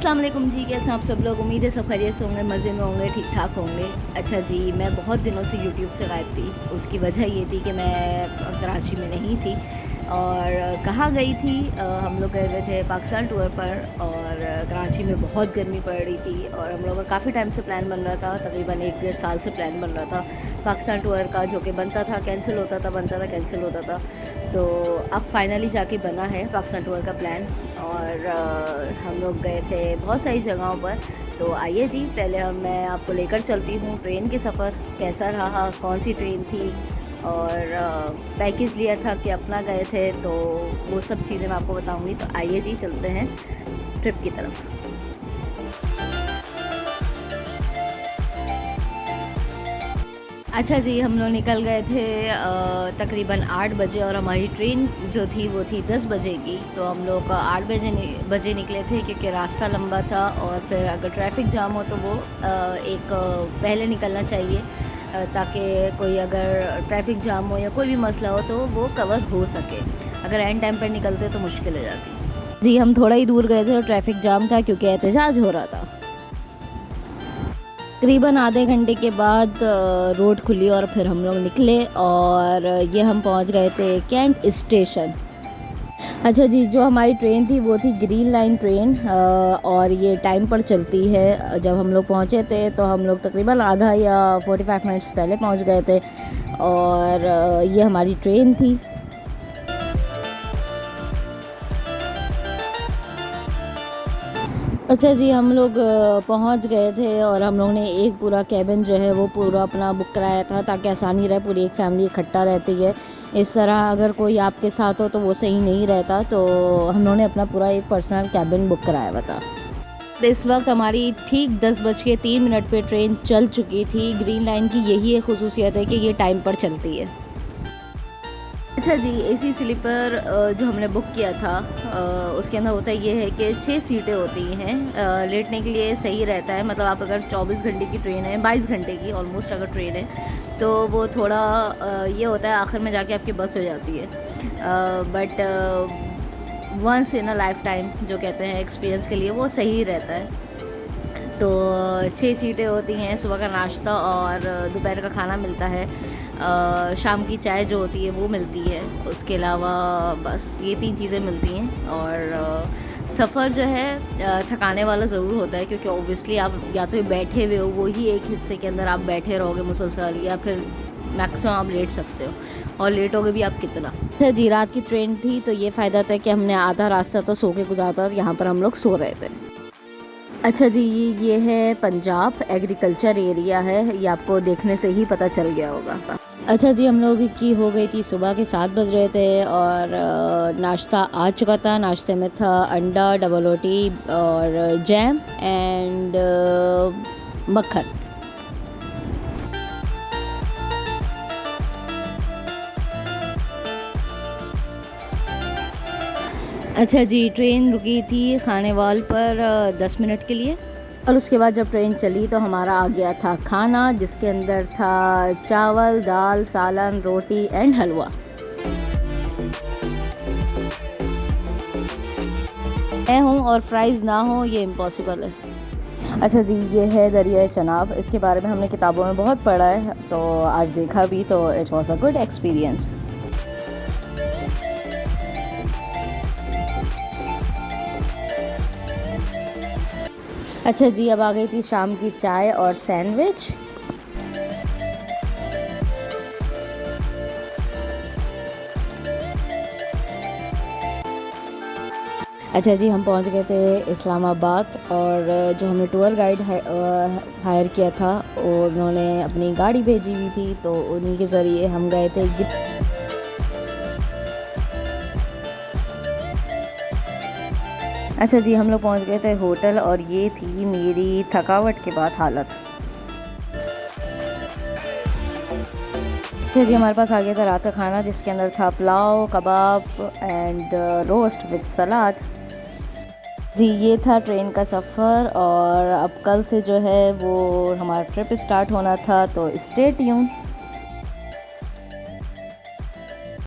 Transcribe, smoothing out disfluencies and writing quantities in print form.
अस्सलाम वालेकुम जी, कैसे हैं आप सब लोग। उम्मीद है सब खैरियत से होंगे, मज़े में होंगे, ठीक ठाक होंगे। अच्छा जी, मैं बहुत दिनों से यूट्यूब से गायब थी। उसकी वजह ये थी कि मैं कराची में नहीं थी। और कहाँ गई थी, हम लोग गए हुए थे पाकिस्तान टूर पर। और कराची में बहुत गर्मी पड़ रही थी और हम लोग का काफ़ी टाइम से प्लान बन रहा था, तकरीबन 1-1.5 साल से प्लान बन रहा था पाकिस्तान टूर का, जो कि बनता था कैंसिल होता था, बनता था कैंसिल होता था। तो अब फाइनली जाके बना है पाकिस्तान टूर का प्लान। और हम लोग गए थे बहुत सारी जगहों पर। तो आइए जी, पहले मैं आपको लेकर चलती हूँ ट्रेन के सफ़र कैसा रहा, कौन सी ट्रेन थी, और पैकेज लिया था कि अपना गए थे, तो वो सब चीज़ें मैं आपको बताऊँगी। तो आइए जी, चलते हैं ट्रिप की तरफ। अच्छा जी, हम लोग निकल गए थे तकरीबन 8 बजे, और हमारी ट्रेन जो थी वो थी 10 बजे की। तो हम लोग 8 बजे निकले थे, क्योंकि रास्ता लंबा था और फिर अगर ट्रैफिक जाम हो तो वो पहले निकलना चाहिए, ताकि कोई अगर ट्रैफिक जाम हो या कोई भी मसला हो तो वो कवर हो सके। अगर एंड टाइम पर निकलते तो मुश्किल हो जाती। जी, हम थोड़ा ही दूर गए थे और ट्रैफिक जाम था क्योंकि एहतजाज हो रहा था। तकरीबन आधे घंटे के बाद रोड खुली और फिर हम लोग निकले, और ये हम पहुंच गए थे कैंट स्टेशन। अच्छा जी, जो हमारी ट्रेन थी वो थी ग्रीन लाइन ट्रेन, और ये टाइम पर चलती है। जब हम लोग पहुंचे थे तो हम लोग तकरीबन आधा या 45 मिनट्स पहले पहुंच गए थे, और ये हमारी ट्रेन थी। अच्छा जी, हम लोग पहुंच गए थे और हम लोग ने एक पूरा कैबिन जो है वो पूरा अपना बुक कराया था, ताकि आसानी रहे, पूरी एक फैमिली इकट्ठा रहती है। इस तरह अगर कोई आपके साथ हो तो वो सही नहीं रहता, तो हम लोगों ने अपना पूरा एक पर्सनल कैबिन बुक कराया हुआ था। इस वक्त हमारी ठीक 10:03 पे ट्रेन चल चुकी थी। ग्रीन लाइन की यही एक खुसूसियत है कि ये टाइम पर चलती है। अच्छा जी, एसी स्लीपर जो हमने बुक किया था, उसके अंदर होता ये है कि 6 सीटें होती हैं। लेटने के लिए सही रहता है, मतलब आप अगर 24 घंटे की ट्रेन है, 22 घंटे की ऑलमोस्ट अगर ट्रेन है, तो वो थोड़ा ये होता है आखिर में जाके आपकी बस हो जाती है। But once in a life time जो कहते हैं एक्सपीरियंस के लिए वो सही रहता है। तो 6 सीटें होती हैं, सुबह का नाश्ता और दोपहर का खाना मिलता है, शाम की चाय जो होती है वो मिलती है। उसके अलावा बस ये 3 चीज़ें मिलती हैं। और सफ़र जो है थकाने वाला ज़रूर होता है, क्योंकि ओबियसली आप या तो बैठे हुए हो, वो ही एक हिस्से के अंदर आप बैठे रहोगे मुसलसल, या फिर मैक्सिमम आप लेट सकते हो, और लेटोगे भी आप कितना। अच्छा जी, रात की ट्रेन थी तो ये फ़ायदा था कि हमने आधा रास्ता तो सो के गुजारा, और यहाँ पर हम लोग सो रहे थे। अच्छा जी, ये है पंजाब एग्रीकल्चर एरिया है, ये आपको देखने से ही पता चल गया होगा। अच्छा जी, हम लोग की हो गई थी सुबह के 7 बज रहे थे, और नाश्ता आ चुका था। नाश्ते में था अंडा, डबल रोटी और जैम एंड मक्खन। अच्छा जी, ट्रेन रुकी थी खानेवाल पर 10 मिनट के लिए, और उसके बाद जब ट्रेन चली तो हमारा आ गया था खाना, जिसके अंदर था चावल, दाल, सालन, रोटी एंड हलवा। मैं हूँ और फ्राइज़ ना हो, ये इम्पॉसिबल है। अच्छा जी, ये है दरिया चनाब। इसके बारे में हमने किताबों में बहुत पढ़ा है, तो आज देखा भी, तो it was a good experience. अच्छा जी, अब आ गई थी शाम की चाय और सैंडविच। अच्छा जी, हम पहुंच गए थे इस्लामाबाद, और जो हमने टूर गाइड हायर किया था, उन्होंने अपनी गाड़ी भेजी हुई थी, तो उन्हीं के ज़रिए हम गए थे। अच्छा जी, हम लोग पहुंच गए थे होटल, और ये थी मेरी थकावट के बाद हालत। अच्छा जी, हमारे पास आ गया था रात का खाना, जिसके अंदर था पुलाव, कबाब एंड रोस्ट विद सलाद। जी, ये था ट्रेन का सफ़र, और अब कल से जो है वो हमारा ट्रिप स्टार्ट होना था, तो स्टे ट्यून्ड।